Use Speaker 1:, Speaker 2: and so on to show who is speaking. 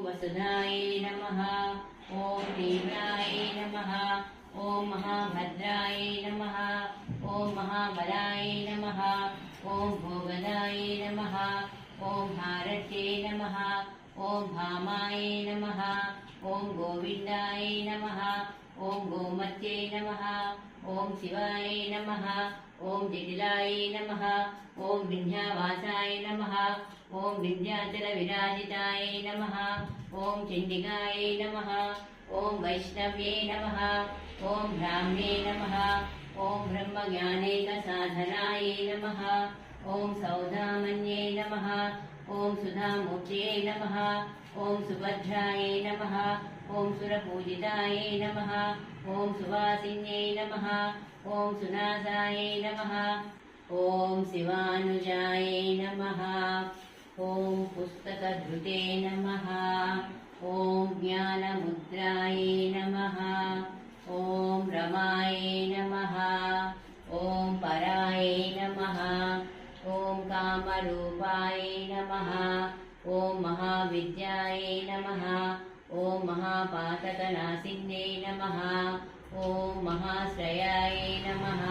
Speaker 1: वसुधाय नमः। ॐ तीव्राय नमः। ॐ महाभद्राय नमः। ॐ महाबलाय नमः। ॐ भोगदाय नमः। ॐ भारत्ये नमः। ॐ भामाय नमः। ॐ गोविन्दाय नमः। ॐ गोमत्ये नमः। ॐ शिवाय नमः। ॐ जटिलाय नमः। ॐ विन्ध्यवासाय नमः। ॐ विन्ध्याचलविराजिताय नमः। ॐ चण्डिकाय नमः। ॐ वैष्णव्ये नमः। ॐ ब्राह्म्ये नमः। ॐ ब्रह्मज्ञानैकसाधनाय नमः। ॐ सौदामन्ये नमः। ॐ सुधामूर्तये नमः। ॐ सुभद्राय नमः। ॐ सुरपूजिताय नमः। ॐ सुवासिन्ये नमः। ॐ सुनासाय नमः। ॐ शिवानुजाय नमः। ॐ पुस्तकधृते नमः। ॐ ज्ञानमुद्राय नमः। ॐ रमाय नमः। ॐ पराय नमः। ॐ कामरूपाय नमः। ॐ महाविद्याय नमः। ॐ महापातकनाशिन्ये नमः। ॐ महाश्रयाय नमः।